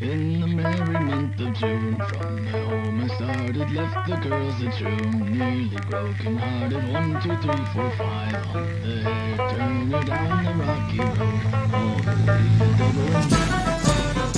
In the merry month of June, from their home I started, left the girls at June, nearly broken hearted. 1, 2, 3, 4, 5 on the head turner down the rocky road, all the way to Dublin.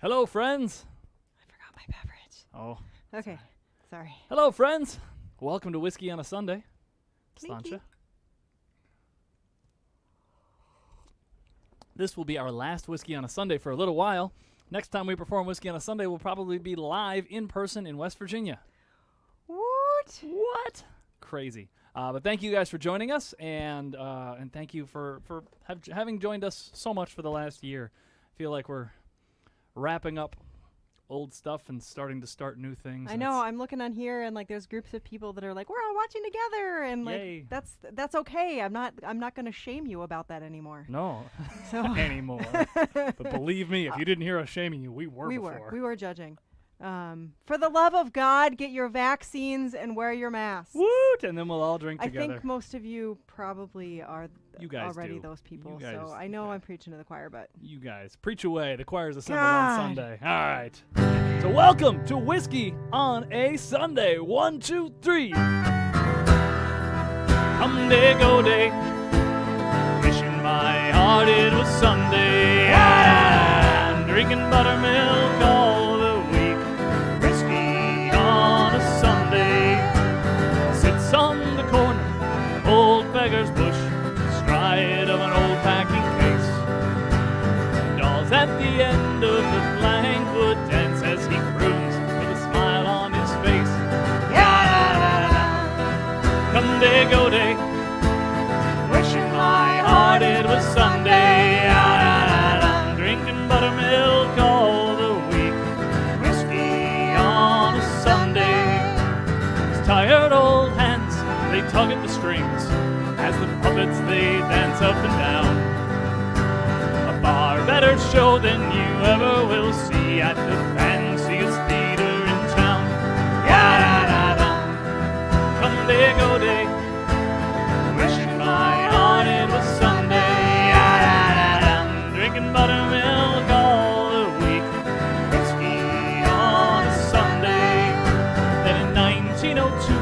Hello, friends. I forgot my beverage. Oh, Okay, sorry. hello, friends. Welcome to Whiskey on a Sunday. Thank Slancha. you. This will be our last Whiskey on a Sunday for a little while. Next time we perform Whiskey on a Sunday, we'll probably be live in person in West Virginia. What? What? Crazy. But thank you guys for joining us, and thank you for having joined us so much for the last year. I feel like we're wrapping up old stuff and starting to start new things. I and know. it's- I'm looking on here, and like, there's groups of people that are like, "We're all watching together," and like, Yay. that's okay. I'm not going to shame you about that anymore. No, So anymore. But believe me, if you didn't hear us shaming you, we were we before. were judging. For the love of God, get your vaccines and wear your masks. Woot! And then we'll all drink I together. think most of you probably are You guys already do. those people. You guys, So I know yeah. I'm preaching to the choir, but You guys, preach away. The choir's assembled God. on Sunday. All right. So welcome to Whiskey on a Sunday. 1, 2, 3. Come day, go day. Wishing my heart it was Sunday. I'm drinking buttermilk all the week. Whiskey on a Sunday. Sits on the corner, old beggar's bush, astride of an old packing case. Dolls at the end of the Blankwood dance as he croons with a smile on his face. Come day, go day. Wishing my heart it was Sunday. I'm drinking buttermilk all the week. Whiskey on a Sunday. His tired old hands, they tug at the strings as the puppets they dance up and down. A far better show than you ever will see at the fanciest theater in town. Come day, go day. Wishing my heart it was Sunday. I'm drinking buttermilk all the week. Whiskey on a Sunday. Then in 1902,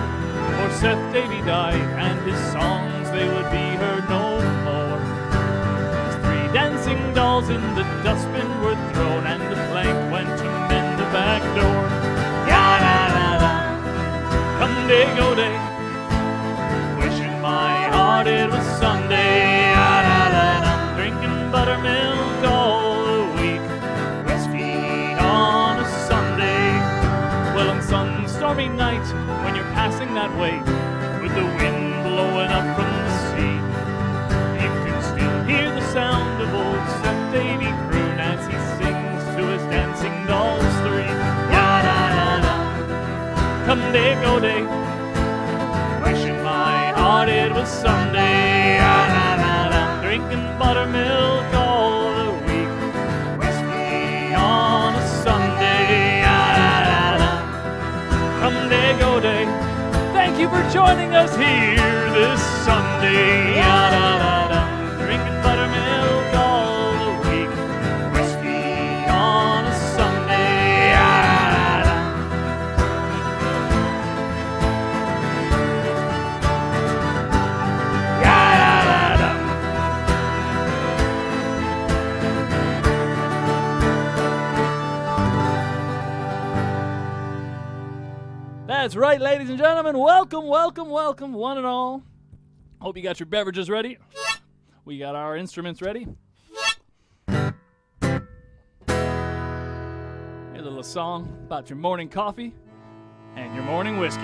poor Seth Davey died, and his songs they would be heard no more. His 3 dancing dolls in the dustbin were thrown, and the plank went to mend the back door. Come day, go day. Wishing my heart it was Sunday. I'm drinking buttermilk all the week. Whiskey on a Sunday. Well, in Sunstorm stormy night when you're passing that way, with the wind blowing up from the sea. You can still hear the sound of old Seth Davy croon as he sings to his dancing dolls three. Ya-da-da-da, come day, go day, wishing my heart it was Sunday. Ya-da-da-da, drinking buttermilk all the week, whiskey on a Sunday. Ya-da-da-da, come day, go day. Thank you for joining us here this Sunday. Ya-da-da-da, drinking buttermilk all the week, whiskey on a Sunday. Ya-da-da-da. Ya-da-da-da. That's right, ladies and gentlemen. Welcome, welcome, welcome, one and all. Hope you got your beverages ready. We got our instruments ready. Here's a little song about your morning coffee and your morning whiskey.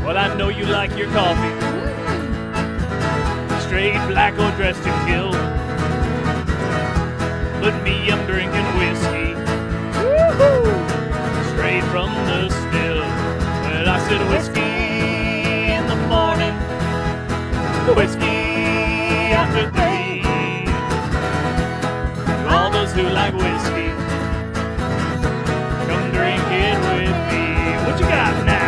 Well, I know you like your coffee straight black or dressed in gill, but me, I'm drinking whiskey straight from the still. Well, I said whiskey in the morning, whiskey after 3. To all those who like whiskey, come drink it with me. What you got now?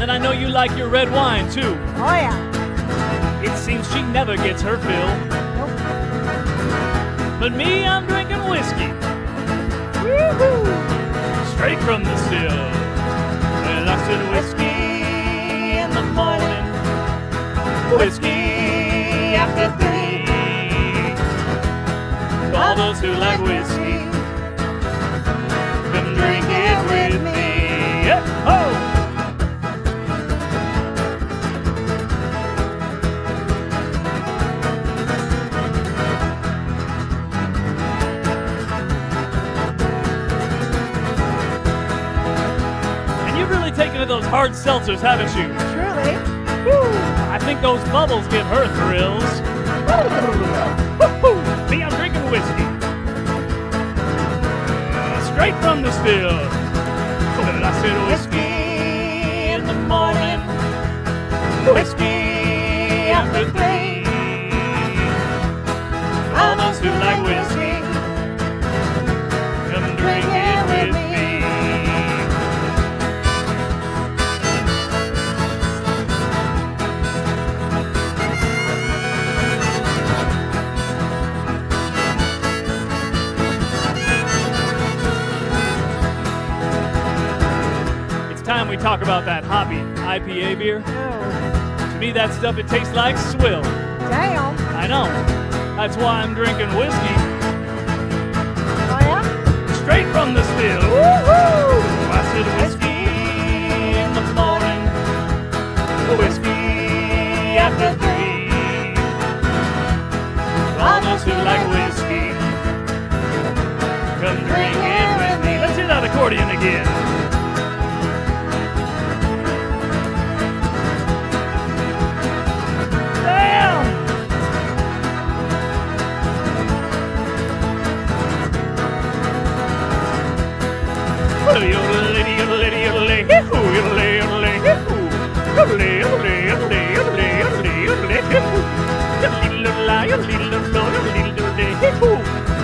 And I know you like your red wine too. Oh, yeah. It seems she never gets her fill. Nope. But me, I'm drinking whiskey Woo-hoo. straight from the still. Well, I said whiskey in the morning, whiskey after 3. To all those who like whiskey, come drink it with me. Yeah. Oh! Taken to those hard seltzers, haven't you? Truly. I think those bubbles give her thrills. Me, I'm drinking whiskey straight from the still. Well, I said whiskey in the morning, whiskey after 3. All those who like whiskey, come drink it with me. Time we talk about that hoppy IPA beer. Oh, To me, that stuff, it tastes like swill. damn. I know. That's why I'm drinking whiskey Oh, yeah? straight from the still. Woo-hoo. I said whiskey in the morning, whiskey after 3. All those who like whiskey, come drink it with me. Let's hear that accordion again.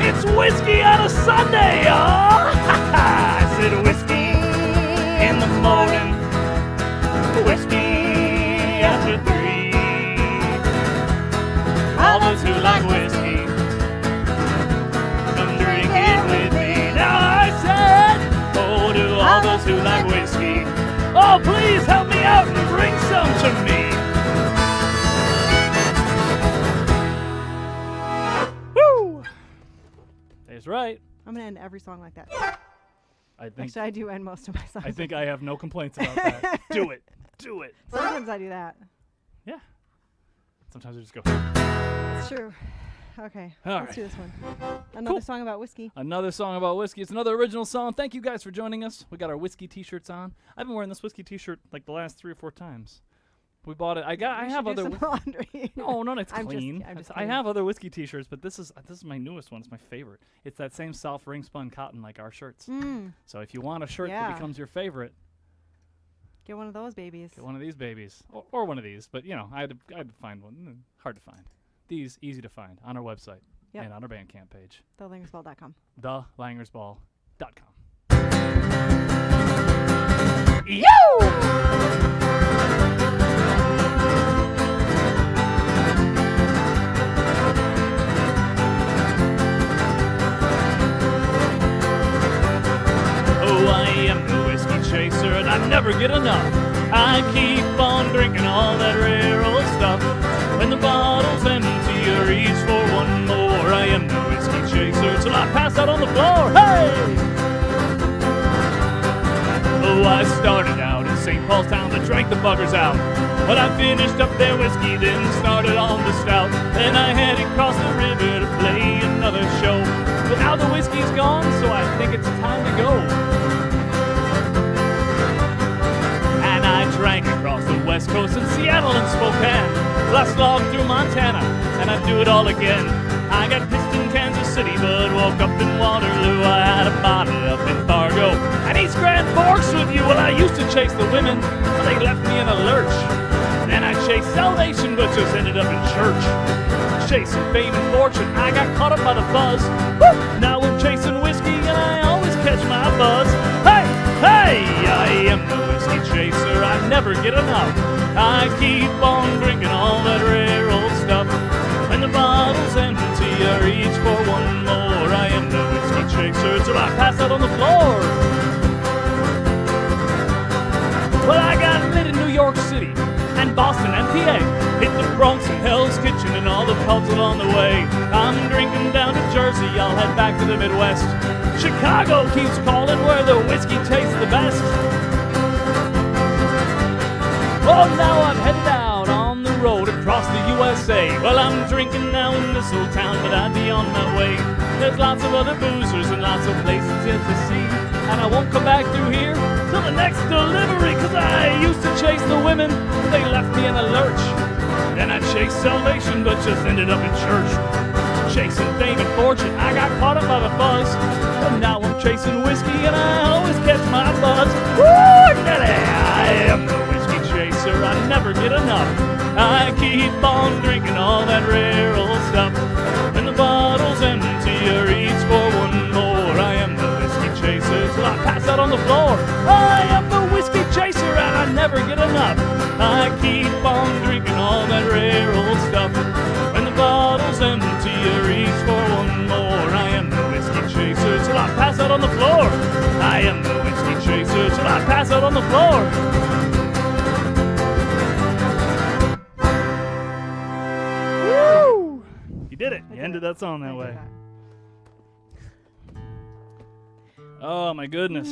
It's whiskey on a Sunday, y'all. I said whiskey in the morning, whiskey after 3. All those who like whiskey, come drink it with me. Now I said, oh, to all those who like whiskey, Oh, please help me out and bring some to me. Woo! That's right. I'm gonna end every song like that. I think Actually, I do end most of my songs. I think I have no complaints about that. Do it. Do it. Sometimes I do that. Yeah. Sometimes I just go. It's true. Okay, All let's right. do this one. Another Cool. song about whiskey. Another song about whiskey. It's another original song. Thank you guys for joining us. We got our whiskey t-shirts on. I've been wearing this whiskey t-shirt like the last 3 or 4 times. We bought it. I We have should do other some laundry. No, it's I'm clean. just I kidding. have other whiskey t-shirts, but this is my newest one. It's my favorite. It's that same soft ring spun cotton like our shirts. Mm, So if you want a shirt Yeah. that becomes your favorite, get one of those babies. get one of these babies or one of these. But I had to find one. Hard to find. These easy to find on our website Yep. and on our Bandcamp page, TheLangersBall.com. thelangersball.com. Oh, I am the whiskey chaser, and I never get enough. I keep on drinking all that rare old stuff. When the bottle's empty, I reach for one more. I am the whiskey chaser till I pass out on the floor. Hey! Oh, I started out in St. Paul's town, but drank the buggers out. But I finished up their whiskey, then started on the stout. Then I headed across the river to play another show. But now the whiskey's gone, so I think it's time to go. And I drank across the west coast in Seattle and Spokane. Well, I slogged through Montana, and I'd do it all again. I got pissed in Kansas City, but woke up in Waterloo. I had a bottle up in Fargo, and East Grand Forks with you. Well, I used to chase the women, but they left me in a lurch. Then I chased salvation, but just ended up in church. Chasing fame and fortune, I got caught up by the buzz. Woo! Now I'm chasing whiskey, and I always catch my buzz. Hey, hey, I am the whiskey chaser, I never get enough. I keep on drinking all that rare old stuff. When the bottle's empty, I reach for one more. I am the whiskey chaser till I pass out on the floor. Well, I got lit in New York City and Boston and PA. Hit the Bronx and Hell's Kitchen and all the pubs along the way. I'm drinking down to Jersey, I'll head back to the Midwest. Chicago keeps calling where the whiskey tastes the best. Oh, now I'm headed out on the road across the USA. Well, I'm drinking now in this old town, but I'd be on my way. There's lots of other boozers and lots of places yet to see. And I won't come back through here till the next delivery, 'cause I used to chase the women, they left me in a lurch. Then I chased salvation, but just ended up in church. Chasing fame and fortune, I got caught up by the buzz. But now I'm chasing whiskey, and I always catch my buzz. Woo, Nelly! I am the whiskey chaser, I never get enough. I keep on drinking all that rare old stuff. When the bottle's empty, I reach for one more. I am the whiskey chaser till I pass out on the floor. I am the whiskey chaser, and I never get enough. I keep on drinking all that rare old stuff. When the bottle's empty, I reach for one more. I am the whiskey chaser till I pass out on the floor. I am the whiskey chaser till I pass out on the floor. Woo! You did it. You ended that song that way. Oh my goodness.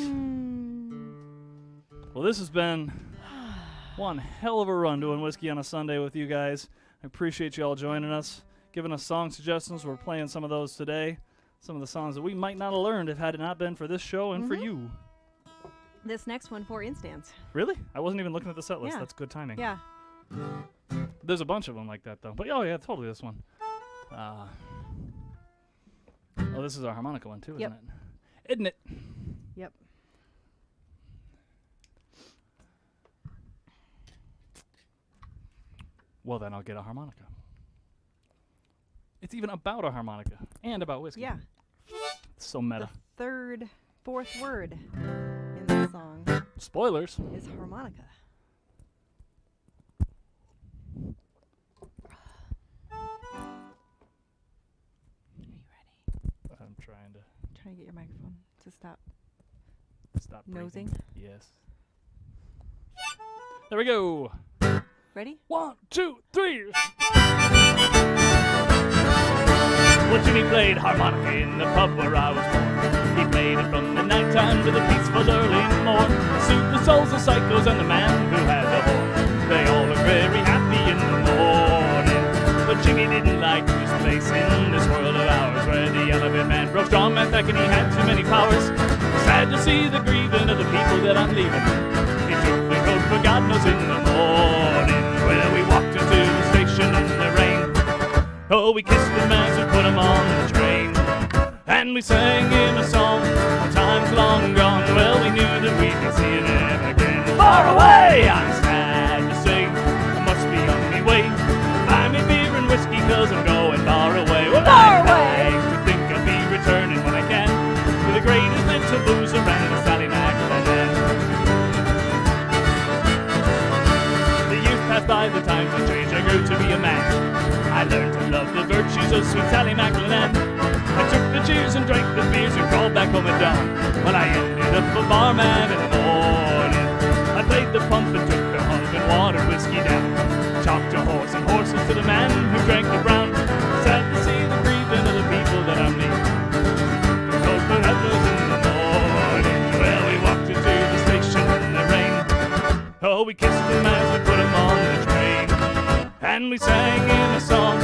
Well, this has been one hell of a run doing Whiskey on a Sunday with you guys. I appreciate you all joining us, giving us song suggestions. We're playing some of those today. Some of the songs that we might not have learned if had it not been for this show and for you. This next one, for instance. Really? I wasn't even looking at the set list. Yeah. That's good timing. Yeah. There's a bunch of them like that, though. But, oh, yeah, totally this one. Oh, this is our harmonica one, too, isn't Yep. it? Isn't it? Yep. Well, then I'll get a harmonica. It's even about a harmonica and about whiskey. Yeah. It's so meta. The fourth word in the song Spoilers. is harmonica. Are you ready? I'm trying to Trying to get your microphone to stop stop breathing. nosing. Yes. There we go. Ready? 1, 2, 3. Well, Jimmy played harmonica in the pub where I was born. He played it from the nighttime to the peaceful early morn. Suit the souls of psychos and the man who had the horn. They all look very happy in the morning. But Jimmy didn't like his place in this world of ours, where the elephant man broke strong man back and he had too many powers. Sad to see the grieving of the people that I'm leaving. He took the coat for God knows in the morning. Well, we walked into the station in the rain. Oh, we kissed him as we put him on the train. And we sang him a song from times long gone. Well, we knew that we'd be seeing him again. Far away, I'm sad to say, I must be on my way. Buy me beer and whiskey, cause I'm going far away. Well, Far I'd like to think I'll be returning when I can to the greatest little boozer and the Sally Macklin. The years passed by, the times had changed, I grew to be a man. I learned to love the virtues of sweet Sally Macklin. I took the cheers and drank the beers and crawled back home at dawn. When I ended up a barman in the morning, I played the pump and took the hump and watered whiskey down. Talked to horse and horses to the man who drank the brown. Sad to see the grieving of the people that I'm leaving. Cold for heavens in the morning. Well, we walked into the station in the rain. Oh, we kissed him as we put him on the train. And we sang him a song,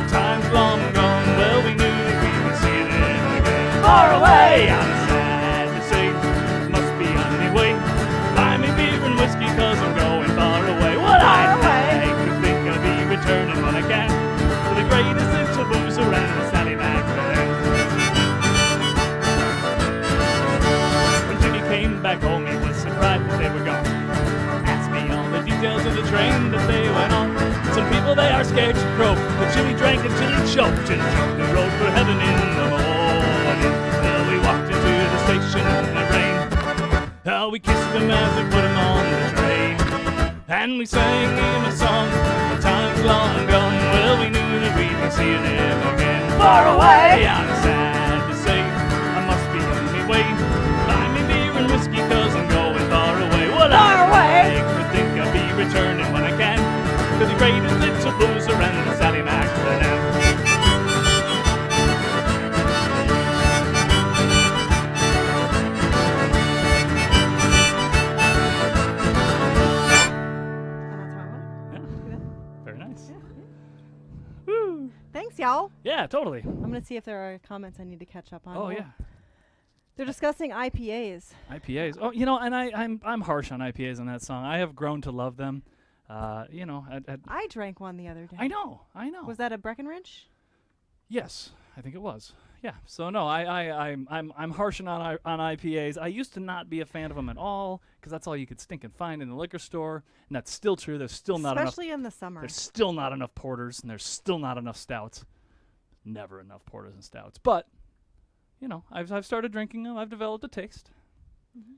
times long gone. Well, we knew that we'd be seeing him again. Far away, I'm sad to say, must be on my way. Buy me beer and whiskey, cause I'm going far away. What I'd like to think I'll be returning when I can to the greatest little boozer and the Sally Macklin. When Jimmy came back home, he was surprised that they were gone. Asked me all the details of the train that they went on. Some people, they are scared to croak, but Jimmy drank until he choked and took the road for heaven in the morning. Well, we walked into the station in the rain. Oh, we kissed him as we put him on the train. And we sang him a song, the times long gone. Well, we knew that we'd be seeing him again. Far away, I'm sad to say, I must be on my way. Buy me beer and whiskey, cause I'm going far away. Well, Far away. I like to think I'll be returning when I can to the greatest little boozer and the Sally Macklin. And that's how I went. Yeah, very nice. Yeah, yeah. Woo. Thanks, y'all. Yeah, totally. I'm gonna see if there are comments I need to catch up on. Oh Hold yeah, on. They're discussing IPAs. IPAs. Oh, you know, and I'm harsh on IPAs on that song. I have grown to love them. You know, I drank one the other day. I know. Was that a Breckenridge? Yes, I think it was. Yeah. So no, I'm harshing on IPAs. I used to not be a fan of them at all because that's all you could stink and find in the liquor store, and that's still true. There's still not enough. Especially in the summer. There's still not enough porters, and there's still not enough stouts. Never enough porters and stouts. But you know, I've started drinking them. I've developed a taste.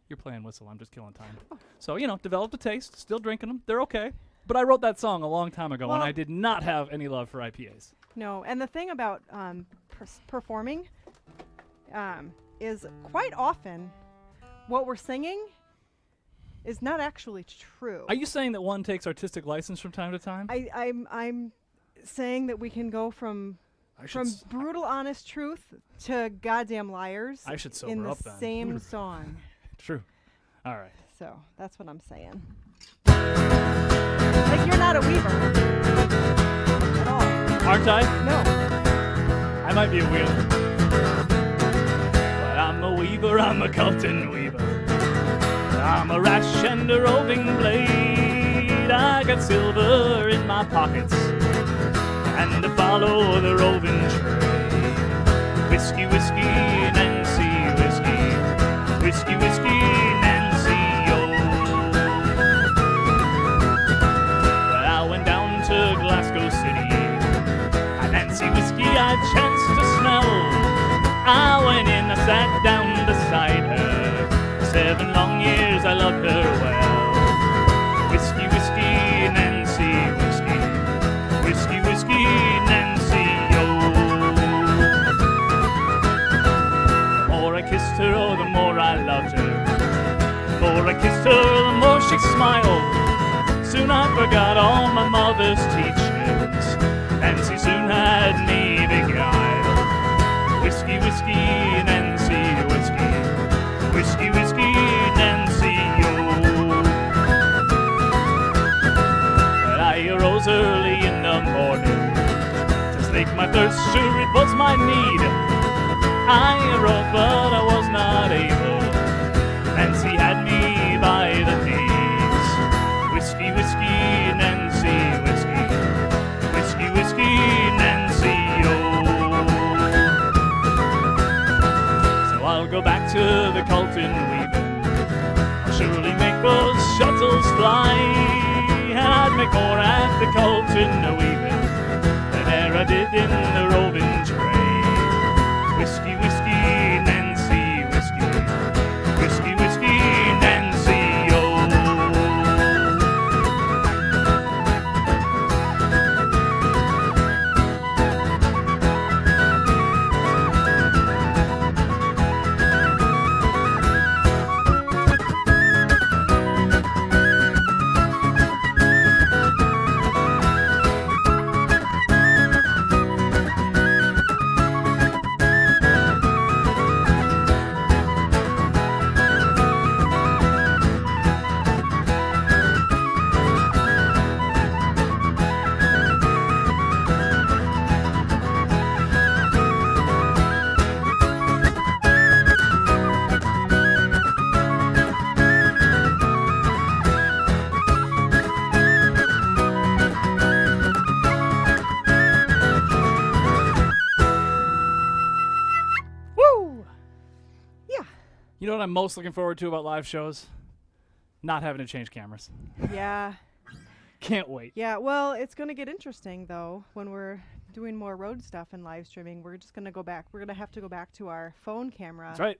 You're playing whistle. I'm just killing time. So you know, developed a taste. Still drinking them. They're okay. But I wrote that song a long time ago when Well- I did not have any love for IPAs. No, and the thing about performing is quite often what we're singing is not actually true. Are you saying that one takes artistic license from time to time? I'm saying that we can go from I should from s- brutal honest truth to goddamn liars I should sober in the up then. same song. True. All right. So that's what I'm saying. Like you're not a weaver at all. Aren't I? No. I might be a wheeler. But I'm a weaver, I'm a Culton weaver. I'm a rash and a roving blade. I got silver in my pockets and to follow the roving trade. Whiskey, whiskey, Nancy, whiskey. Whiskey, whiskey, Nancy, oh. Well, I went down to Glasgow City. Nancy whiskey I chanced to smell. I went in, I sat down beside her. 7 long years I loved her well. Whiskey, whiskey, Nancy, whiskey. Whiskey, whiskey, Nancy, oh. The more I kissed her, oh, the more I loved her. The more I kissed her, the more she smiled. soon I forgot all my mother's teachings. Nancy soon had me beguiled. Whiskey, whiskey, Nancy, whiskey. Whiskey, whiskey, Nancy, oh. But I arose early in the morning to slake my thirst, sure it was my need. I arose, but I was not able. Nancy had me by the knees. Whiskey, whiskey, Nancy, whiskey. Whiskey, whiskey, Nancy, oh. So I'll go back to the Colton weaving. I'll surely make those shuttles fly. And I'd make more at the Colton weaving than e'er I did in the roving trade. Whiskey, whiskey, Nancy, whiskey. Whiskey, whiskey, Nancy, oh. Woo! Yeah. You know what I'm most looking forward to about live shows? Not having to change cameras. Yeah. Can't wait. Yeah. Well, it's going to get interesting, though, when we're doing more road stuff and live streaming. We're just going to go back. We're going to have to go back to our phone camera. That's right.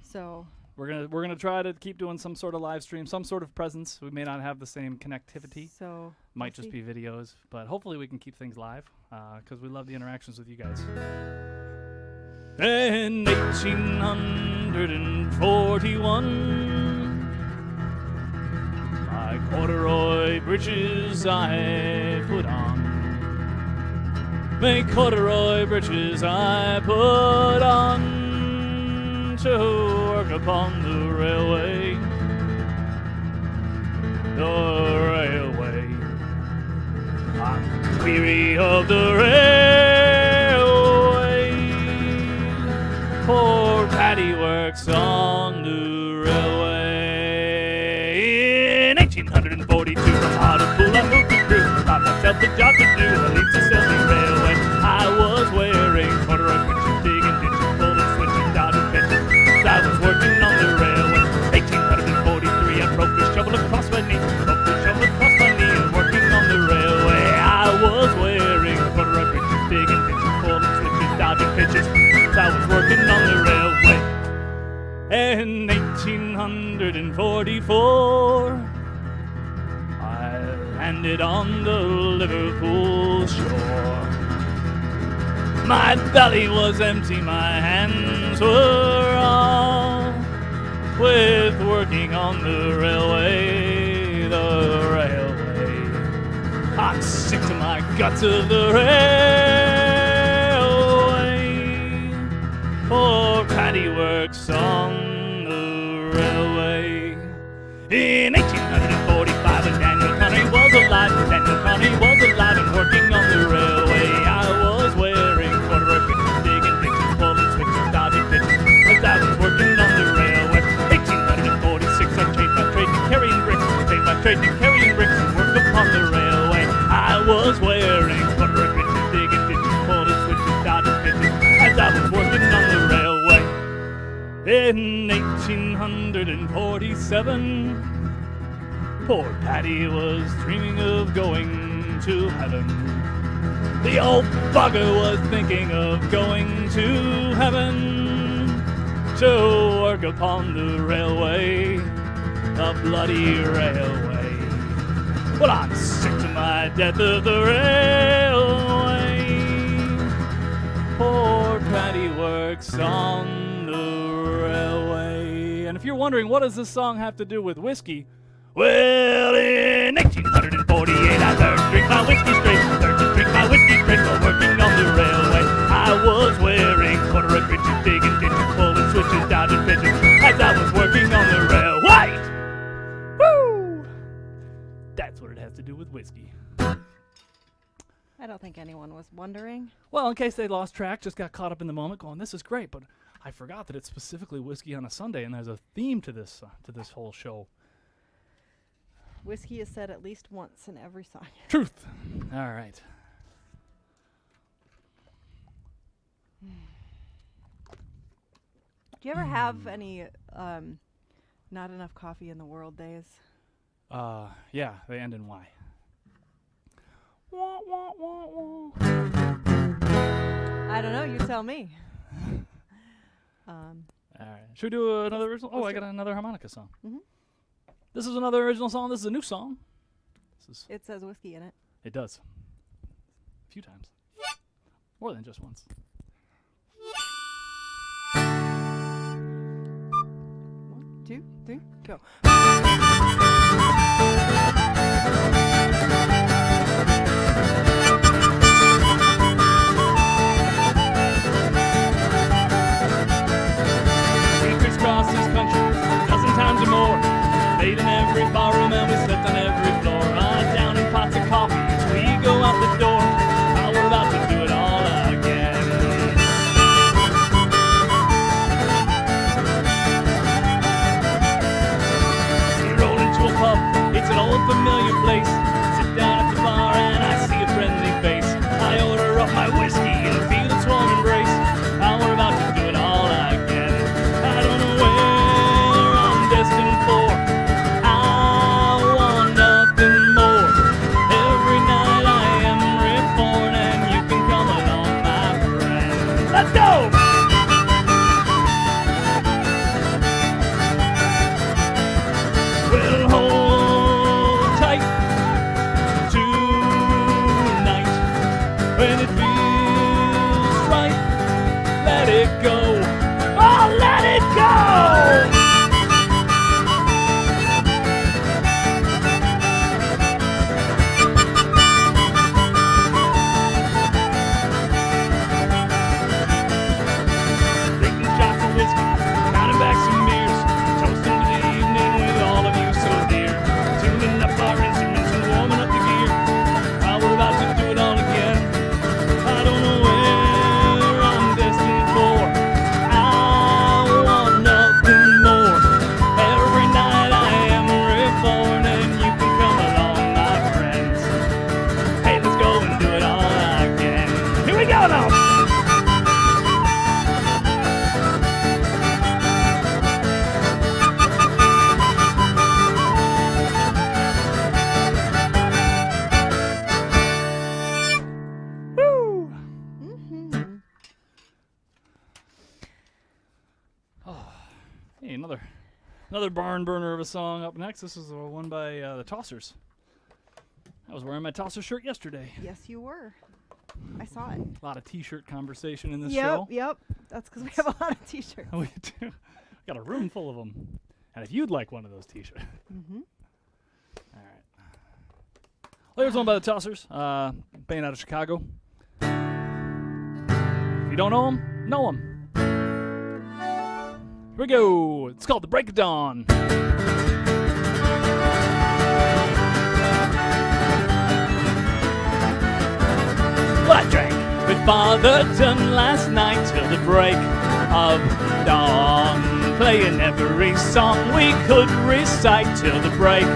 So. We're gonna try to keep doing some sort of live stream, some sort of presence. We may not have the same connectivity. So. Might just be videos, but hopefully we can keep things live because we love the interactions with you guys. In 1841, my corduroy breeches I put on. My corduroy breeches I put on to work upon the railway. The railway. I'm weary of the railway. Poor Paddy works on the railway. In 1842, from Hartlepool I moved to Crewe. Found myself a job to do, a lead to Selby Railway. I was wearing corduroy breeches, digging ditches, pulling switches, dodging pitches. I was working on the railway. 1843, I broke the shovel across my knee. Broke the shovel across my knee and working on the railway. I was wearing corduroy breeches, digging ditches, pulling switches, dodging pitches. I was working on the railway. In 1844, I landed on the Liverpool shore. My belly was empty, my hands were off with working on the railway, the railway. I'm sick to my guts of the railway. Poor Paddy works on the railway. In 1845, when Daniel Connery was alive, Daniel Connery was alive and working on the railway. I was wearing corduroy breeches, digging ditches, pulling switches, dodging pitches, as I was working on the railway. 1846, I changed my trade to carrying bricks, changed my trade to carrying bricks and worked upon the railway. I was wearing corduroy breeches, digging ditches, pulling switches, dodging pitches, as I was working on the railway. In 1847, poor Paddy was dreaming of going to heaven. The old bugger was thinking of going to heaven to work upon the railway, the bloody railway. Well, I'm sick to my death of the railway. Poor Paddy works on the railway. And if you're wondering, what does this song have to do with whiskey? Well, in 1848, I learned to drink my whiskey straight. Learned to drink my whiskey straight while working on the railway. I was wearing corduroy breeches, digging ditches, pulling switches, dodging pitches as I was working on the railway. Woo! That's what it has to do with whiskey. I don't think anyone was wondering. Well, in case they lost track, just got caught up in the moment, going, "This is great," but I forgot that it's specifically whiskey on a Sunday, and there's a theme to this whole show. Whiskey is said at least once in every song. Truth. All right. Do you ever have any not enough coffee in the world days? Yeah, they end in Y. Wah, wah, wah, wah. I don't know. You tell me. All right. Should we do another original? Oh, I got another harmonica song. Mhm. This is another original song. This is a new song. It says whiskey in it. It does. A few times. More than just once. 1, 2, 3, go. We crisscrossed this country a dozen times or more. Stayed in every barroom and we slept on every floor. Down in pots of coffee as we go out the door. Now we're about to do it all again. We roll into a pub, it's an old familiar place. Sit down at the bar and I see a friendly face. I order up my whiskey and feel its warm embrace. Now we're about to do it all again. I don't know where I'm destined for. I want nothing more. Every night I am reborn and you can come along, my friend. Let's go! Well, hold tight tonight. When it feels right, let it go. Oh, let it go! Drinking shots of whiskey, counting back some beers, toasting to the evening with all of you so dear. Tuning up our instruments and warming up the gear. Now we're about to do it all again. I don't know where I'm destined for. I want nothing more. Every night I am reborn and you can come along, my friends. Hey, let's go and do it all again. Here we go now! Woo! Mm-hmm. Hey, another barn burner of a song up next. This is one by the Tossers. I was wearing my Tosser shirt yesterday. Yes, you were. I saw it. A lot of T-shirt conversation in this show. Yep. That's because we have a lot of T-shirts. We do. Got a room full of them. And if you'd like one of those T-shirts. Mm-hmm. All right. Well, here's one by the Tossers, band out of Chicago. If you don't know them, know them. Here we go. It's called The Break of Dawn. Well, I drank with Father Dunn last night till the break of dawn, playing every song we could recite till the break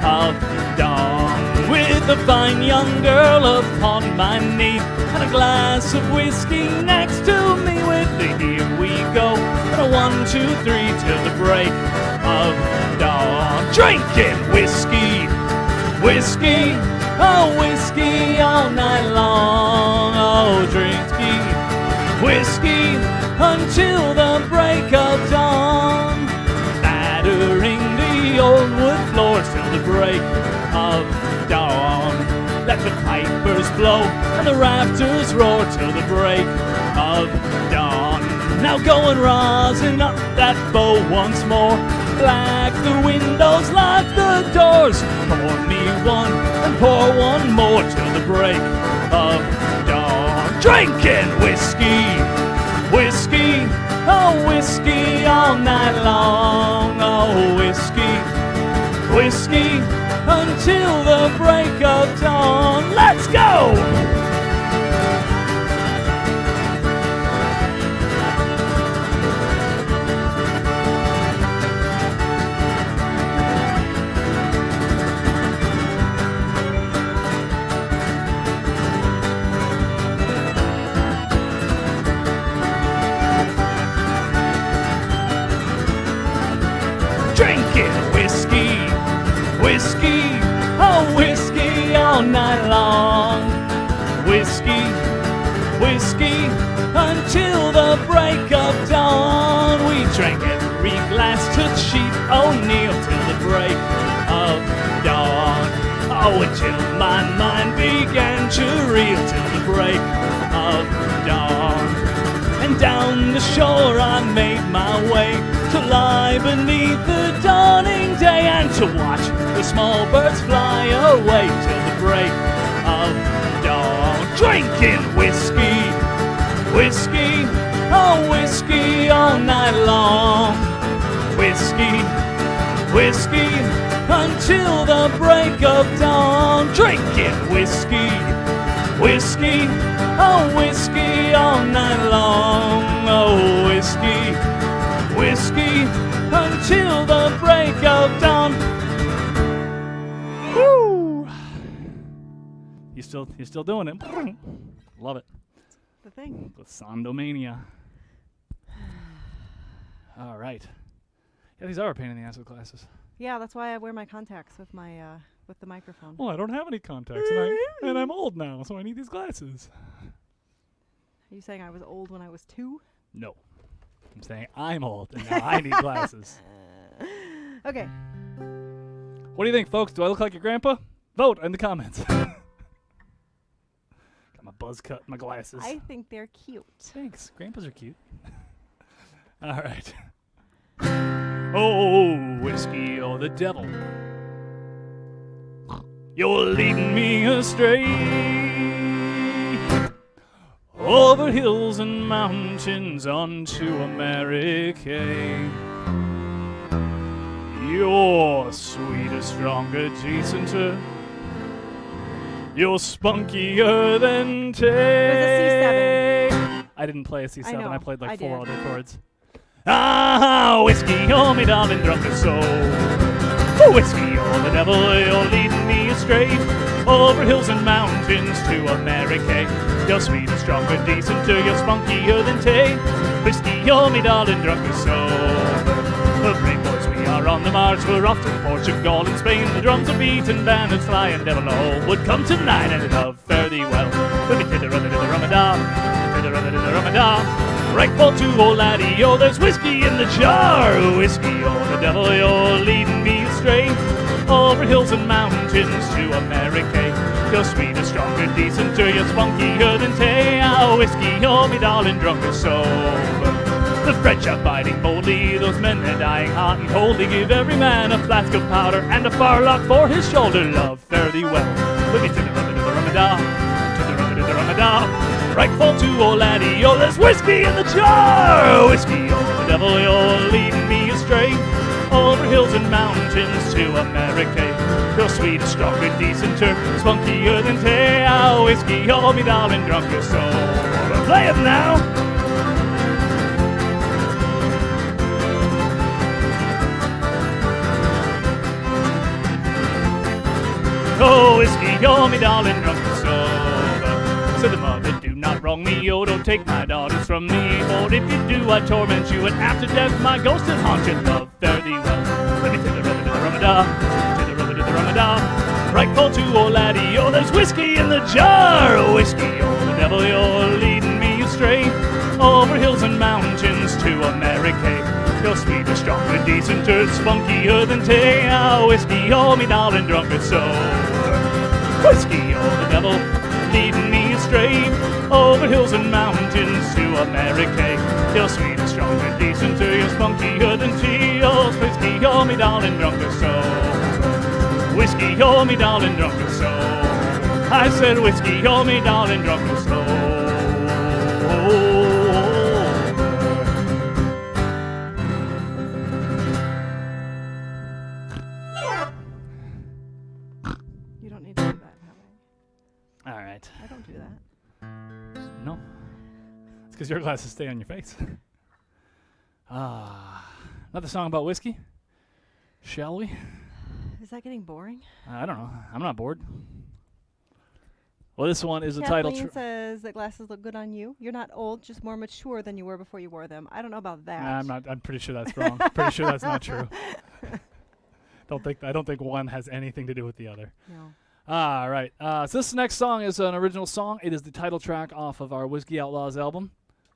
of dawn, with a fine young girl upon my knee and a glass of whiskey next to me, with the here we go and a 1, 2, 3 till the break of dawn, drinking whiskey, whiskey, oh whiskey all night long, oh drinking whiskey until the break of dawn, battering the old wood floors till the break of dawn. Let the pipers blow and the rafters roar till the break of dawn. Now go and rosin up that bow once more. black, the windows lock, the doors. Pour me one and pour one more till the break of dawn. Drinking whiskey, whiskey, oh whiskey all night long. Oh whiskey, whiskey until the break of dawn. Let's go! Drinking whiskey, whiskey, oh whiskey all night long. Whiskey, whiskey until the break of dawn. We drank every glass to cheat O'Neill till the break of dawn. Oh, until my mind began to reel till the break of dawn. And down the shore I made my way to lie beneath the dawning day and to watch the small birds fly away till the break of dawn. Drinking whiskey, whiskey, oh whiskey all night long. Whiskey, whiskey until the break of dawn. Drinking whiskey, whiskey, oh whiskey all night long. Oh whiskey, whiskey until the break of dawn. Woo! You're still doing it. Love it. The thing. With Sondomania. All right. Yeah, these are a pain in the ass with glasses. Yeah, that's why I wear my contacts with my with the microphone. Well, I don't have any contacts, and I'm old now, so I need these glasses. Are you saying I was old when I was 2? No. I'm saying I'm old, and now I need glasses. Okay. What do you think, folks? Do I look like your grandpa? Vote in the comments. Got my buzz cut, my glasses. I think they're cute. Thanks. Grandpas are cute. All right. Oh, whiskey or the devil, you're leading me astray. Over hills and mountains onto America. You're sweeter, stronger, decenter. You're spunkier than Tay. There's a C7. I didn't play a C7. I know, I played like I 4 did. other chords. Ah, whiskey, oh me darling, drunken soul. Oh, whiskey, oh the devil, you're leading me astray. Over hills and mountains to America. You're sweeter, stronger, decenter, you're spunkier than Tay. Whiskey, oh me darling, drunken soul. The brave boys, we are on the march. We're off to Portugal and Spain. The drums are beaten, banners fly, and devil all would come tonight. And love fare thee well. Let me to the Ramadan, to the Ramadan. Right for 2, old laddie, oh, there's whiskey in the jar. Whiskey, oh, the devil, you're leading me astray. Over hills and mountains to America. You're sweeter, stronger, decenter, you're spunkier than Tay. Oh, whiskey, oh, me darling, drunken soul. The French are fighting boldly, those men are dying hot and cold. They give every man a flask of powder and a firelock for his shoulder. Love, fare thee well. Let me to the Ramadan, to the Ramadan. Right for 2, old laddie, oh, there's whiskey in the jar. Whiskey, oh, the devil, you're leading me astray. Over hills and mountains to America. You're sweeter, stronger, decenter, spunkier than Tay. Oh, whiskey, oh, me darling, drunken soul. Play it now. Oh, whiskey, oh, me darling, drunken soul. Said the mother, do not wrong me, oh, don't take my daughters from me. For if you do, I torment you, and after death, my ghost will haunt you. Love, fare thee well. Let me to the Ramadan, to the Ramadan. Right for 2, old laddie, oh, there's whiskey in the jar. Oh, whiskey, oh, the devil, you're leading me astray. Over hills and mountains to America. You're sweeter, stronger, decenter, spunkier than Tay. Oh, whiskey, oh, me darling, drunken soul. Whiskey, oh, the devil, leading me astray. Over hills and mountains to America. You're sweeter, stronger, decenter, you're spunkier than Tay. Oh, whiskey, oh, me darling, drunk or so. Whiskey, you're me darling, drunk or so. I said whiskey, you're me darling, drunk or so. You don't need to do that, Howie. All right. I don't do that. No. It's because your glasses stay on your face. Another song about whiskey? Shall we? Is that getting boring? I don't know. I'm not bored. Well, this one is the title. Kathleen says that glasses look good on you. You're not old, just more mature than you were before you wore them. I don't know about that. I'm not. I'm pretty sure that's wrong. Pretty sure that's not true. I don't think one has anything to do with the other. No. All right. So this next song is an original song. It is the title track off of our Whiskey Outlaws album.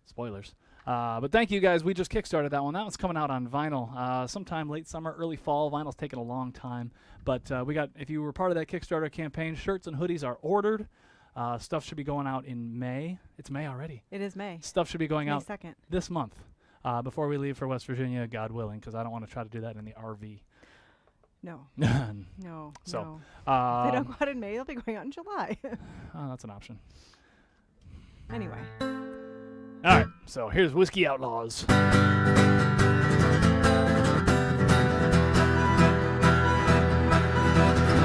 Spoilers. But thank you guys. We just kickstarted that one. That one's coming out on vinyl sometime late summer, early fall. Vinyl's taking a long time. But if you were part of that Kickstarter campaign, shirts and hoodies are ordered. Stuff should be going out in May. It's May already. It is May. Stuff should be going May out 2nd. this month before we leave for West Virginia, God willing, because I don't want to try to do that in the RV. No. So, No. If they don't go out in May, they'll be going out in July. That's an option. Anyway. All right, so here's Whiskey Outlaws.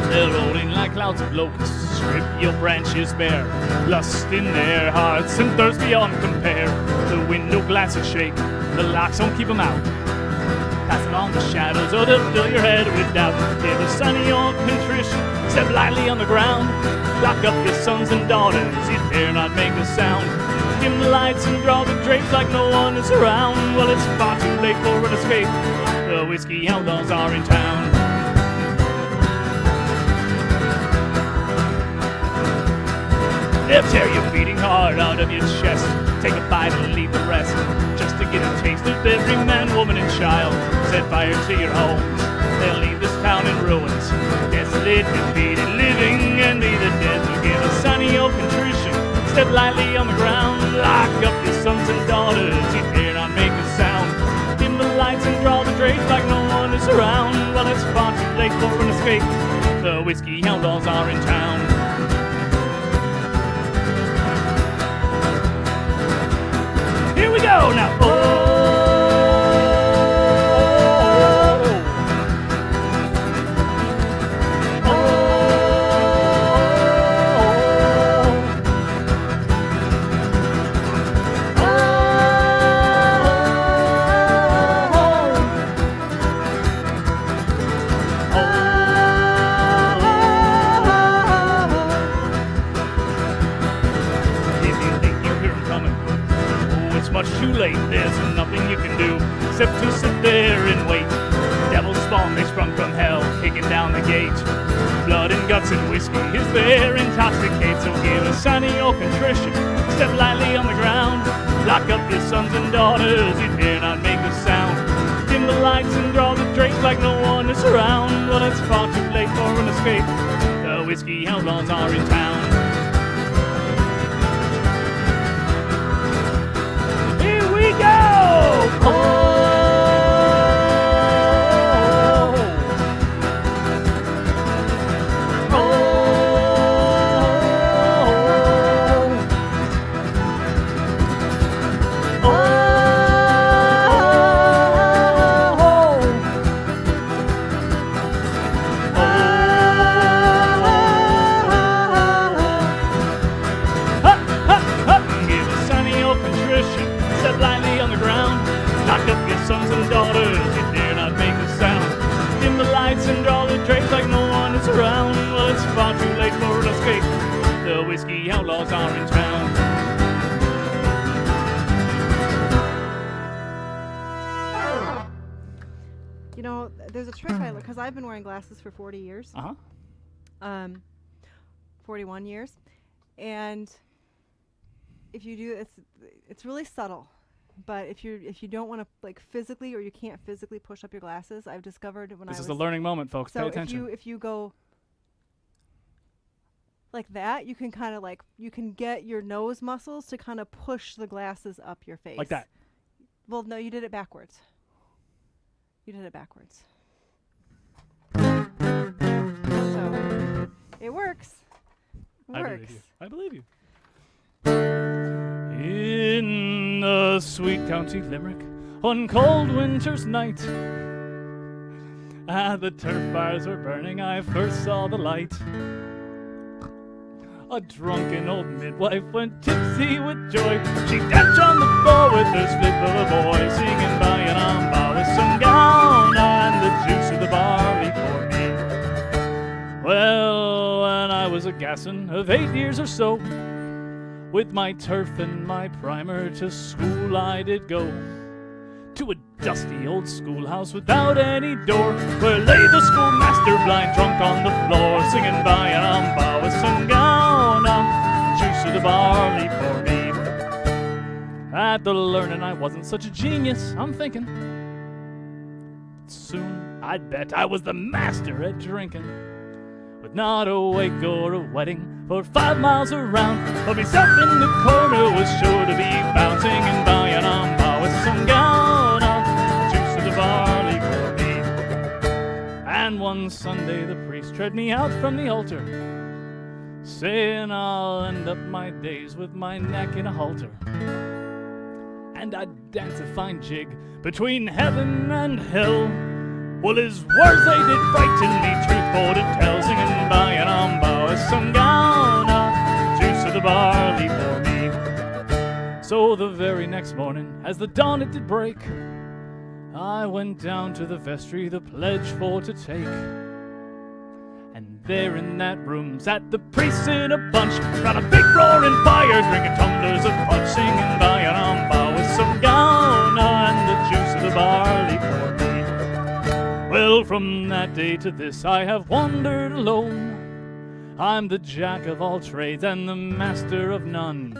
They're rolling like clouds of locusts, strip your branches bare. Lust in their hearts and thirst beyond compare. The window glasses shake, the locks don't keep them out. Pass along the shadows or they'll fill your head with doubt. Give a sunny old contrition, step lightly on the ground. Lock up your sons and daughters, you dare not make a sound. Dim the lights and draw the drapes like no one is around. Well, it's far too late for an escape. The Whiskey Outlaws are in town. They'll tear your beating heart out of your chest. Take a bite and leave the rest. Just to get a taste of every man, woman, and child. Set fire to your homes. They'll leave this town in ruins. Desolate, defeated, living and be the dead. They'll give a sunny old contrition. Step lightly on the ground. Lock up your sons and daughters. You dare not make a sound. Dim the lights and draw the drapes like no one is around. Well, it's far too late for an escape. The Whiskey Outlaws are in town. Here we go now. Oh. Much too late, there's nothing you can do except to sit there and wait. Devil's spawn, they sprung from hell, kicking down the gate. Blood and guts and whiskey is there, intoxicate. So give a sunny old contrition, step lightly on the ground. Lock up your sons and daughters, you dare not make a sound. Dim the lights and draw the drapes like no one is around. Well, it's far too late for an escape. The Whiskey Outlaws are in town. Go! Oh! Sons and daughters, you dare not make a sound. Dim the lights and draw the drapes like no one is around. Well, it's far too late for an escape. The Whiskey Outlaws are in town. You know, there's a trick I look because I've been wearing glasses for 40 years. 41 years, and if you do, it's really subtle. But if you don't want to like physically or you can't physically push up your glasses, I've discovered when this is the learning moment, folks. Pay attention. if you go like that, you can kind of like you can get your nose muscles to kind of push the glasses up your face. Like that. Well, no, you did it backwards. You did it backwards. It works. It I works. believe you. I believe you. In the sweet county Limerick, one cold winter's night, the turf fires were burning, I first saw the light. A drunken old midwife went tipsy with joy. She danced on the floor with her slip of a boy, singing by an amba with some gown and the juice of the barley for me. Well, when I was a gasson of 8 years or so, with my turf and my primer to school I did go. To a dusty old schoolhouse without any door, where lay the schoolmaster blind drunk on the floor, singing by an amba with some gown on, juice of the barley for me. At the learning I wasn't such a genius, I'm thinking. Soon I'd bet I was the master at drinking. With not a wake or a wedding for 5 miles around, but myself in the corner was sure to be bound, singing by an amba with some gown on, juice of the barley for me. And one Sunday the priest tread me out from the altar, saying I'll end up my days with my neck in a halter. And I'd dance a fine jig between heaven and hell. Well, his words, they did frighten me, truth for to tell, singing by an amba with some gown on, juice of the barley for me. So the very next morning, as the dawn it did break, I went down to the vestry the pledge for to take. And there in that room sat the priests in a bunch, round a big roaring fire, drinking tumblers of punch, singing by an amba with some gown and the juice of the barley for me. Well, from that day to this I have wandered alone. I'm the jack of all trades and the master of none.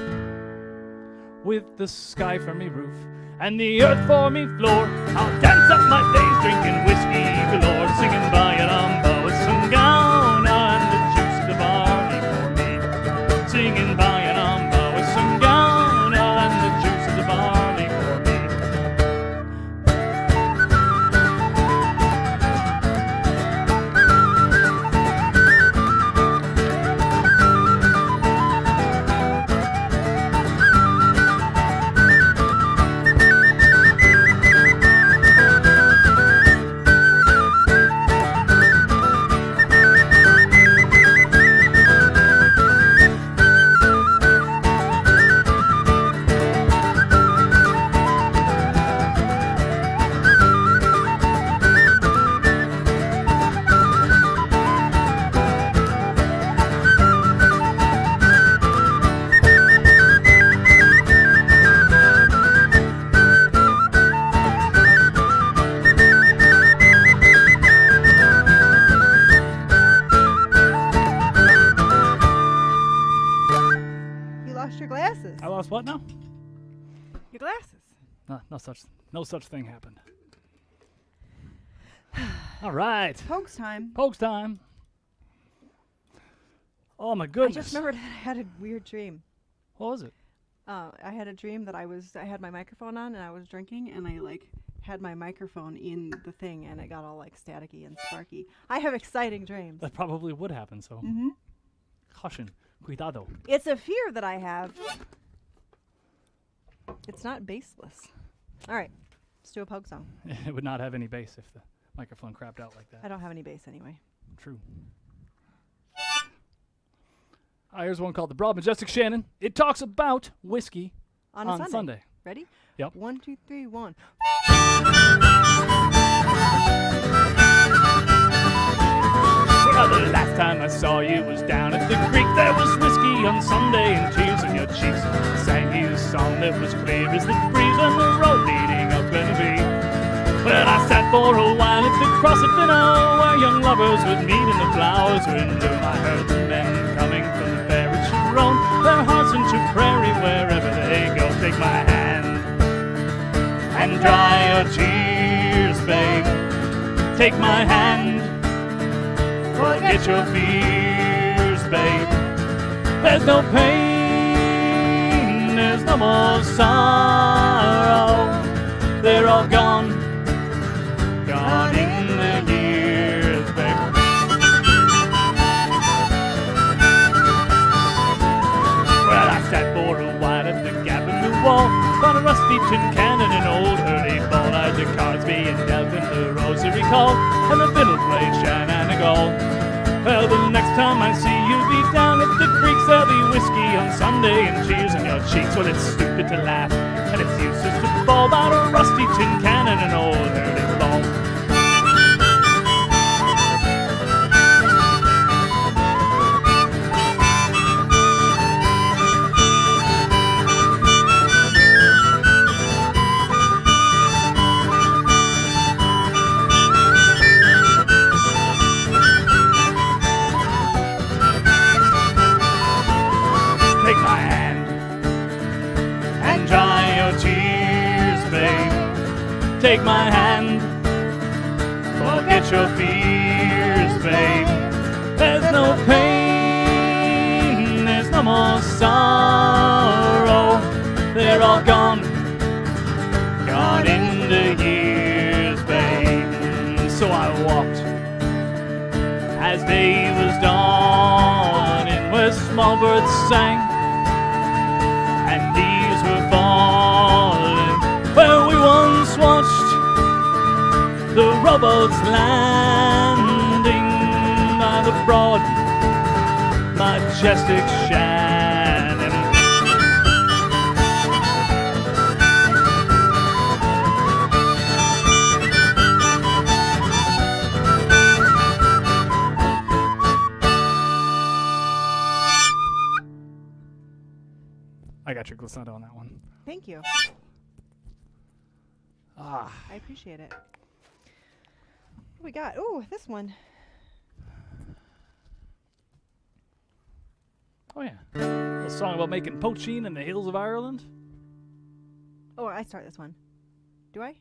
With the sky for me roof and the earth for me floor, I'll dance up my days drinking whiskey galore, singing by an amba with some gown and the juice of the barley for me. Singing by an amba with some gown and the juice of the barley for me. I lost what now? Your glasses. No such thing happened. All right. Pokes time. Pokes time. Oh my goodness. I just remembered I had a weird dream. What was it? I had a dream that I had my microphone on and I was drinking and I had my microphone in the thing and it got all staticky and sparky. I have exciting dreams. That probably would happen, so. Mm-hmm. Caution. Cuidado. It's a fear that I have. It's not baseless. All right. Let's do a poke song. It would not have any bass if the microphone crapped out like that. I don't have any bass anyway. True. Here's one called The Broad Majestic Shannon. It talks about whiskey on Sunday. Ready? Yep. 1, 2, 3, 1. Well, the last time I saw you was down at the creek. There was whiskey on Sunday and tears on your cheeks. I sang you a song that was clear as the breeze on the road leading up Glenavy. Well, I sat for a while at the cross at Finno, where young lovers would meet in the flowers window. I heard the men coming from the fair at Sharon, their hearts into prairie wherever they go. Take my hand and dry your tears, babe. Take my hand, forget your fears, babe. There's no pain, there's no more sorrow. They're all gone, gone in the years, babe. rusty tin can and an old hurdy ball. As the cards being dealt in the rosary call, and the fiddle plays Shenanigal. Well, the next time I see you be down at the creeks, there'll be whiskey on Sunday and cheers on your cheeks. Well, it's stupid to laugh, and it's useless to bawl about a rusty tin can and an old hurdy ball. Take my hand and dry your tears, babe. Take my hand, forget your fears, babe. There's no pain, there's no more sorrow. They're all gone, gone in the years, babe. So I walked as day was dawning, where small birds sang and leaves were falling, where we once watched the rowboats landing by the broad, majestic Shannon. I got your glissando on that one. Thank you. Ah. I appreciate it. What we got? Oh, this one. Oh, yeah. A song about making poachine in the hills of Ireland? Oh, I start this one. Do I?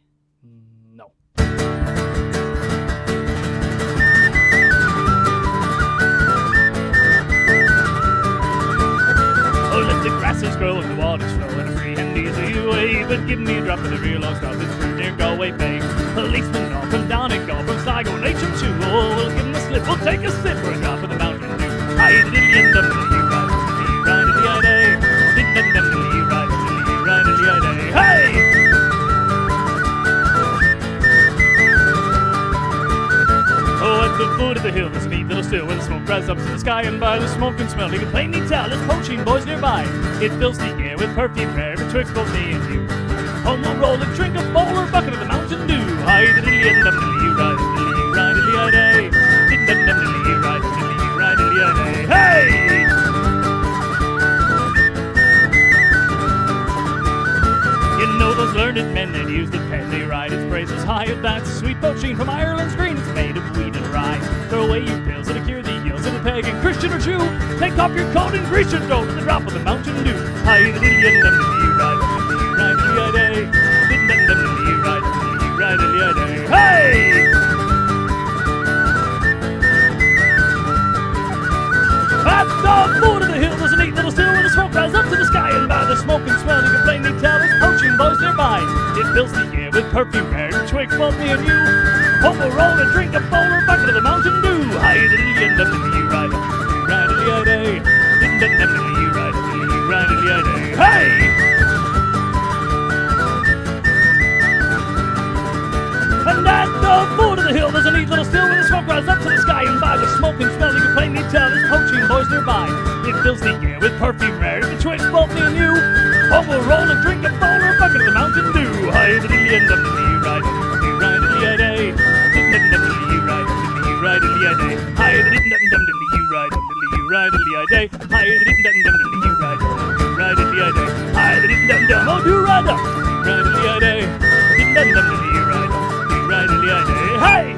No. Oh, let the grasses grow and the waters flow and a free and easy way. But give me a drop of the real lost stuff that's from near Galway Bay. Policemen all come down and go from Sligo Nation too. Oh, we'll give 'em a slip, we'll take a sip for a drop of the Mountain Dew. Aye, diddly and dum diddly, right diddly, right diddly, diddly dum diddly, right diddly, right diddly, hey! Oh, at the foot of the hill, there's a neat little still where the smoke rises up to the sky, and by the smoke and smell, you can plainly tell there's poaching boys nearby. It fills the air with perfume rare betwixt both me and you. Home we'll roll and drink a bowl or bucket of the Mountain Dew. Hi, the diddly and dum diddly, right diddly, right diddly, day. Dum dum diddly, right diddly, right diddly, day. Hey! You know those learned men that use the pen, they write its praises high. Of that sweet poaching from Ireland's green, it's made of wheat and rye. Throw away your pills that'll cure the ills of a pagan Christian or Jew. Take off your coat and grease your throat with a drop of the Mountain Dew. Hi, the diddly and dum diddly, right diddly, right diddly, day. Dum dum diddly, right diddly, right diddly, day. Hey! At the foot of the hill, there's a neat little still where the smoke rises up to the sky, and by the smoke and smell, you can plainly tell there's poaching boys nearby. It fills the air with perfume rare betwixt both me and you. Home we'll roll and drink a bowl or bucket of the Mountain Dew. Hi, diddly and dum diddly, right diddly, right diddly, day. Dum dum diddly, right diddly, right diddly, day. Hey! And at the foot of the hill, there's a neat little still where the smoke rises up to the sky, and by the smoke and smell, you can plainly tell there's poaching boys nearby. It fills the air with perfume rare betwixt both me and you. Home we'll roll and drink a bowl or a bucket of the Mountain Dew. Hi, the diddly and dum diddly, right diddly, right diddly, day. Dum dum diddly, right diddly, right diddly, day. Hi, the diddly dum dum diddly, right diddly, right diddly, day. Hi, the diddly dum dum diddly, right diddly, right diddly, day. Hi, the diddly dum dum, oh, do right up, right diddly, day. Diddly dum dum diddly, right diddly, right diddly, day. Hey!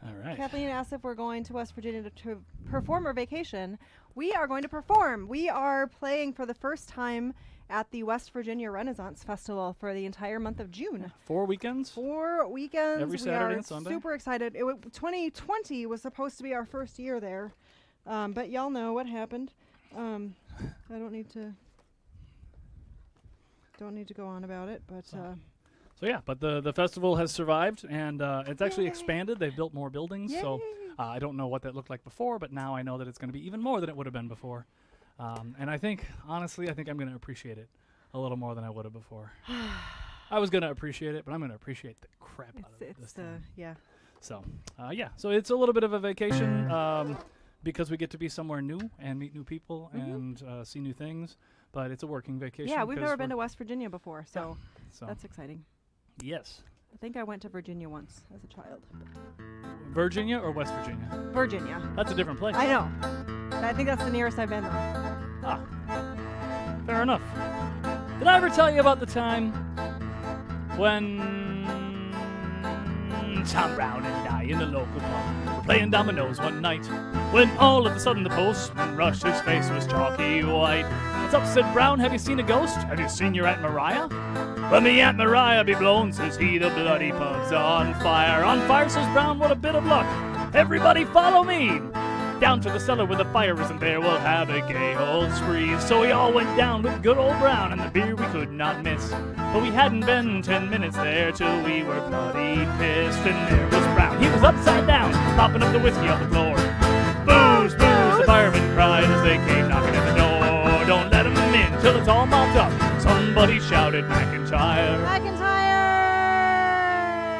All right. Kathleen asked if we're going to West Virginia to perform or vacation. We are going to perform. We are playing for the first time at the West Virginia Renaissance Festival for the entire month of June. 4 weekends? 4 weekends. Every Saturday we are and Sunday? Super excited. 2020 was supposed to be our first year there, but y'all know what happened. I don't need to go on about it, but So yeah, but the festival has survived, and it's actually Yay. expanded. They've built more buildings, so Yay. I don't know what that looked like before, but now I know that it's going to be even more than it would have been before. And I think, honestly, I'm going to appreciate it a little more than I would have before. I was going to appreciate it, but I'm going to appreciate the crap out of it this time. Yeah. So, so it's a little bit of a vacation because we get to be somewhere new and meet new people and see new things. But it's a working vacation. Yeah, we've never been to West Virginia before, so So that's exciting. yes. I think I went to Virginia once as a child. Virginia or West Virginia? Virginia. That's a different place. I know. I think that's the nearest I've been, though. Ah, fair enough. Did I ever tell you about the time when Tom Brown and I in the local pub were playing dominoes one night, when all of a sudden the postman rushed, his face was chalky white. What's up, said Brown, have you seen a ghost? Have you seen your Aunt Mariah? Well, me Aunt Mariah be blown, says he, the bloody pub's on fire. On fire, says Brown, what a bit of luck. Everybody follow me. Down to the cellar where the fire isn't there, we'll have a gay old spree. So we all went down with good old Brown, and the beer we could not miss. But we hadn't been 10 minutes there till we were bloody pissed. And there was Brown, he was upside down, popping up the whiskey off the floor. Booze, booze, the firemen cried as they came knocking at the door. Don't let 'em in till it's all mopped up. Somebody shouted, McIntyre. McIntyre!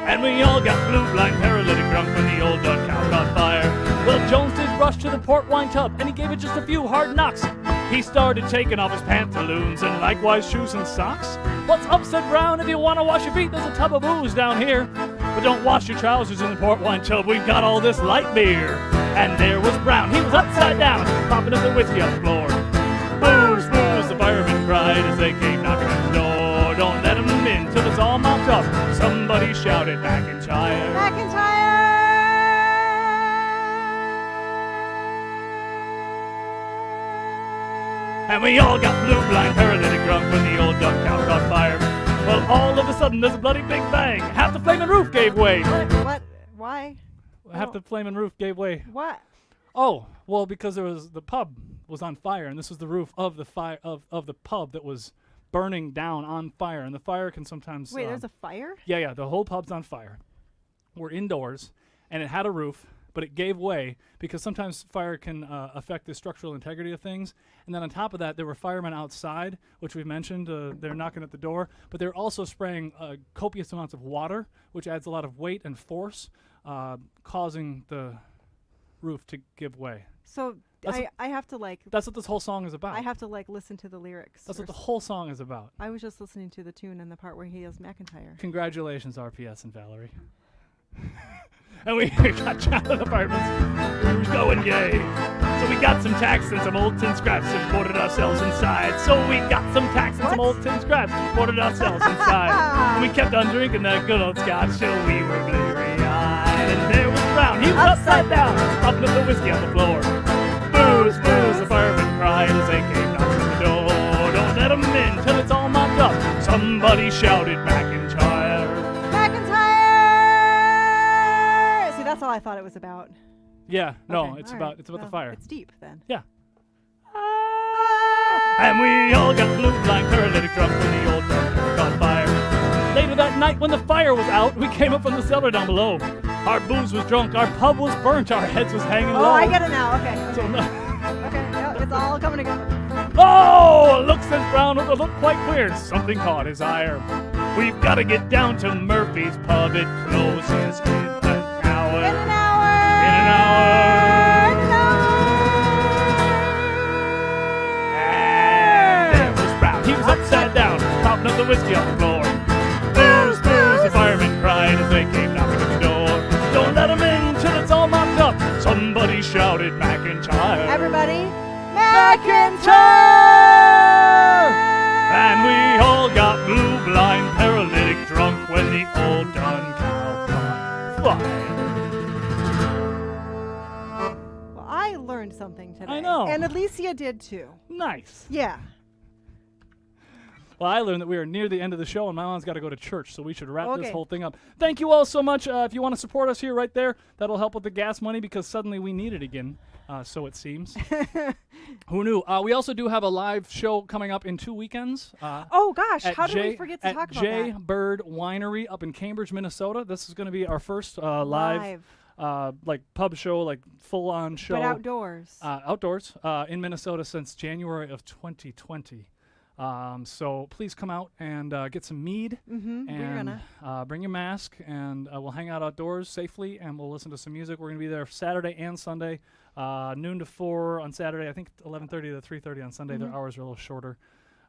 And we all got blue, blind, paralytic drunk when the old dun cow caught fire. Well, Jones did rush to the port wine tub, and he gave it just a few hard knocks. He started taking off his pantaloons and likewise shoes and socks. What's up, said Brown, if you want to wash your feet, there's a tub of booze down here. But don't wash your trousers in the port wine tub, we've got all this light beer. And there was Brown, he was upside down, popping up the whiskey on the floor. Booze, booze, the firemen cried as they came knocking at the door. Don't let 'em in till it's all mopped up. Somebody shouted, McIntyre. McIntyre! And we all got blue, blind, paralytic drunk when the old duck cow caught fire. Well, all of a sudden, there's a bloody big bang. Half the flaming roof gave way. What? Why? Half the flaming roof gave way. What? Oh, well, because the pub was on fire, and this was the roof of the fire of the pub that was burning down on fire, and the fire can sometimes. Wait, there's a fire? Yeah, the whole pub's on fire. We're indoors, and it had a roof, but it gave way because sometimes fire can affect the structural integrity of things. And then on top of that, there were firemen outside, which we've mentioned. They're knocking at the door, but they're also spraying copious amounts of water, which adds a lot of weight and force, causing the roof to give way. So I have to like. That's what this whole song is about. I have to like listen to the lyrics. That's what first. the whole song is about. I was just listening to the tune and the part where he has McIntyre. Congratulations, RPS and Valerie. And we got John of the Fireman's. We was going gay. So we got some tacks and some old tin scraps and boarded ourselves inside. So we got some tacks and some old tin scraps and boarded ourselves inside. And we kept on drinking that good old scotch till we were bleary-eyed. And there was Brown, he was upside down, popping up the whiskey on the floor. Booze, booze, the firemen cried as they came knocking at the door. Don't let 'em in till it's all mopped up. Somebody shouted, McIntyre. McIntyre! See, that's all I thought it was about. Yeah, no, Okay, it's all about right. it's about the Well, fire. It's deep then. Yeah. And we all got blue, blind, paralytic drunk when the old dog caught fire. Later that night when the fire was out, we came up from the cellar down below. Our booze was drunk, our pub was burnt, our heads was hanging low. Oh, I get it now. Okay. So Okay. no- Okay. Yeah, it's all coming together. Oh, look, says Brown with a look quite queer. Something caught his ire. We've got to get down to Murphy's pub. It closes in an hour. In an hour. In an hour. In an And there was Brown. He was upside down, popping up the whiskey on the floor. Booze, booze, the firemen cried as they came knocking at the door. Don't let 'em in till it's all mopped up. Somebody shouted, McIntyre. Everybody, McIntyre! And we all got blue, blind, paralytic drunk when the old dun cow caught fire. Well, I learned something today. I know. And Alicia did too. Nice. Yeah. Well, I learned that we are near the end of the show, and my mom's got to go to church, so we should wrap this Okay. whole thing up. Thank you all so much. If you want to support us here right there, that'll help with the gas money because suddenly we need it again, so it seems. Who knew? We also do have a live show coming up in 2 weekends. Oh gosh, At how did J- we forget to at talk about J that? Bird Winery up in Cambridge, Minnesota. This is going to be our first live like pub show, like full-on show. But outdoors. Outdoors in Minnesota since January of 2020. So please come out and get some mead and bring your mask, and we'll hang out outdoors safely, and we'll listen to some music. We're going to be there Saturday and Sunday, noon to 4 on Saturday. I think 11:30 to 3:30 on Sunday. Their hours are a little shorter.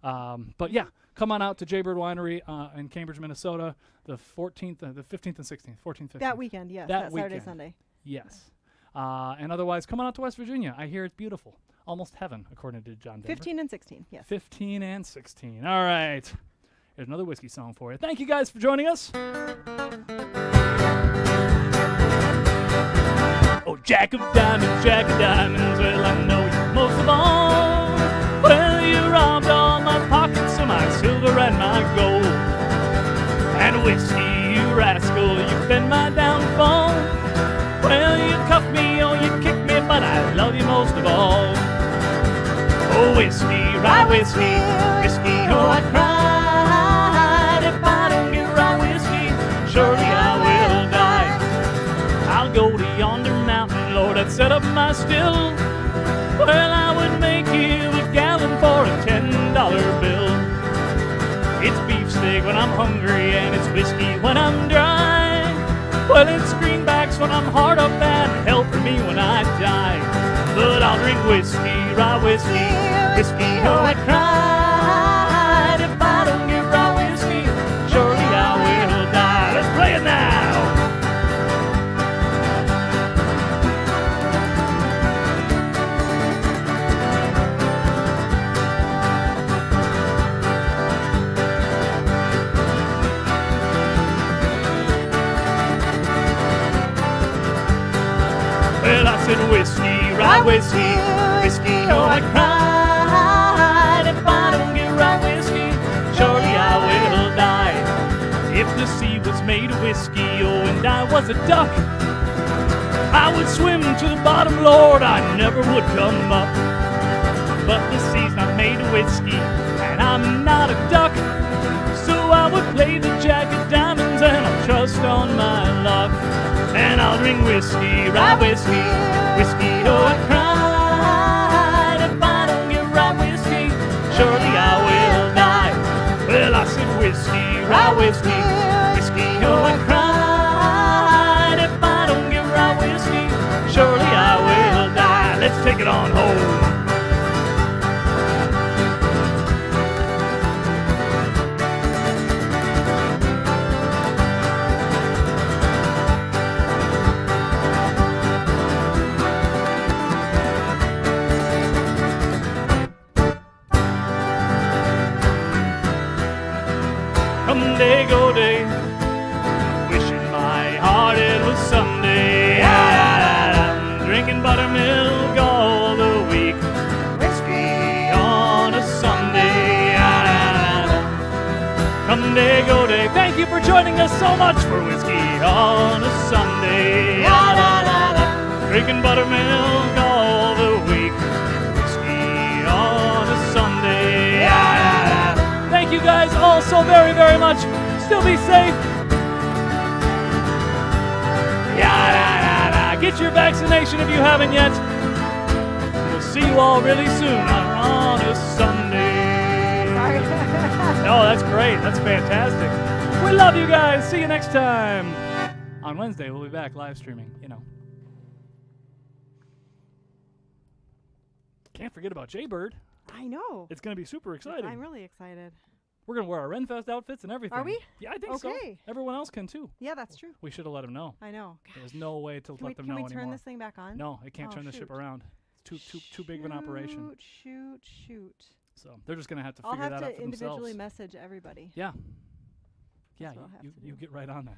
But yeah, come on out to Jaybird Winery in Cambridge, Minnesota, the 14th, the 15th and 16th, 14th, 15th. That weekend, yes. That Saturday, weekend. Sunday. Yes. And otherwise, come on out to West Virginia. I hear it's beautiful. Almost heaven, according to John Denver. 15 and 16, yes. 15 and 16. All right. Here's another whiskey song for you. Thank you guys for joining us. Oh, Jack of diamonds, well, I know you most of all. Well, you robbed all my pockets of my silver and my gold. And whiskey, you rascal, you've been my downfall. Well, you cuffed me, oh, you kicked me, but I love you most of all. Oh, whiskey, rye whiskey, whiskey, oh, I cried. If I don't get rye whiskey, surely I will die. I'll go to yonder mountain, Lord, I'd set up my still. Well, I would make you a gallon for a $10 bill. It's beefsteak when I'm hungry, and it's whiskey when I'm dry. Well, it's greenbacks when I'm hard up, and hell for me when I die. But I'll drink whiskey, rye whiskey, whiskey, oh, I cried. If I don't get rye whiskey, surely I will die. Let's play it now. Well, I said whiskey, rye whiskey, whiskey, oh, I cried. If I don't get rye whiskey, surely I will die. If the sea was made of whiskey, oh, and I was a duck, I would swim to the bottom, Lord, I never would come up. But the sea's not made of whiskey, and I'm not a duck, so I would play the Jack of diamonds, and I'll trust on my luck. And I'll drink whiskey, rye whiskey, whiskey, oh, I cried. If I don't get rye whiskey, surely I will die. Well, I said whiskey, rye whiskey, whiskey, oh, I cried. If I don't get rye whiskey, surely I will die. Let's take it on home. Day go day, wishing my heart it was Sunday. I'm drinking buttermilk all the week, whiskey on a Sunday. Come day go day, thank you for joining us so much for whiskey on a Sunday. Drinking buttermilk all the week, whiskey on a Sunday. Thank you guys all so very, very much. Still be safe. Get your vaccination if you haven't yet. We'll see you all really soon on a Sunday. Sorry. No, that's great. That's fantastic. We love you guys. See you next time. On Wednesday, we'll be back live streaming, you know. Can't forget about Jaybird. I know. It's going to be super exciting. I'm really excited. We're going to wear our Renfest outfits and everything. Are we? Yeah, I think so. Okay. Everyone else can too. Yeah, that's true. We should have let them know. I know. There's no way to let them know anymore. Can we turn this thing back on? No, it can't Oh, turn the ship shoot. around. It's too big of an operation. Shoot. So they're just going to have to I'll figure have that out to for individually themselves. message everybody. Yeah. Yeah, what I'll have to you do. get right on that.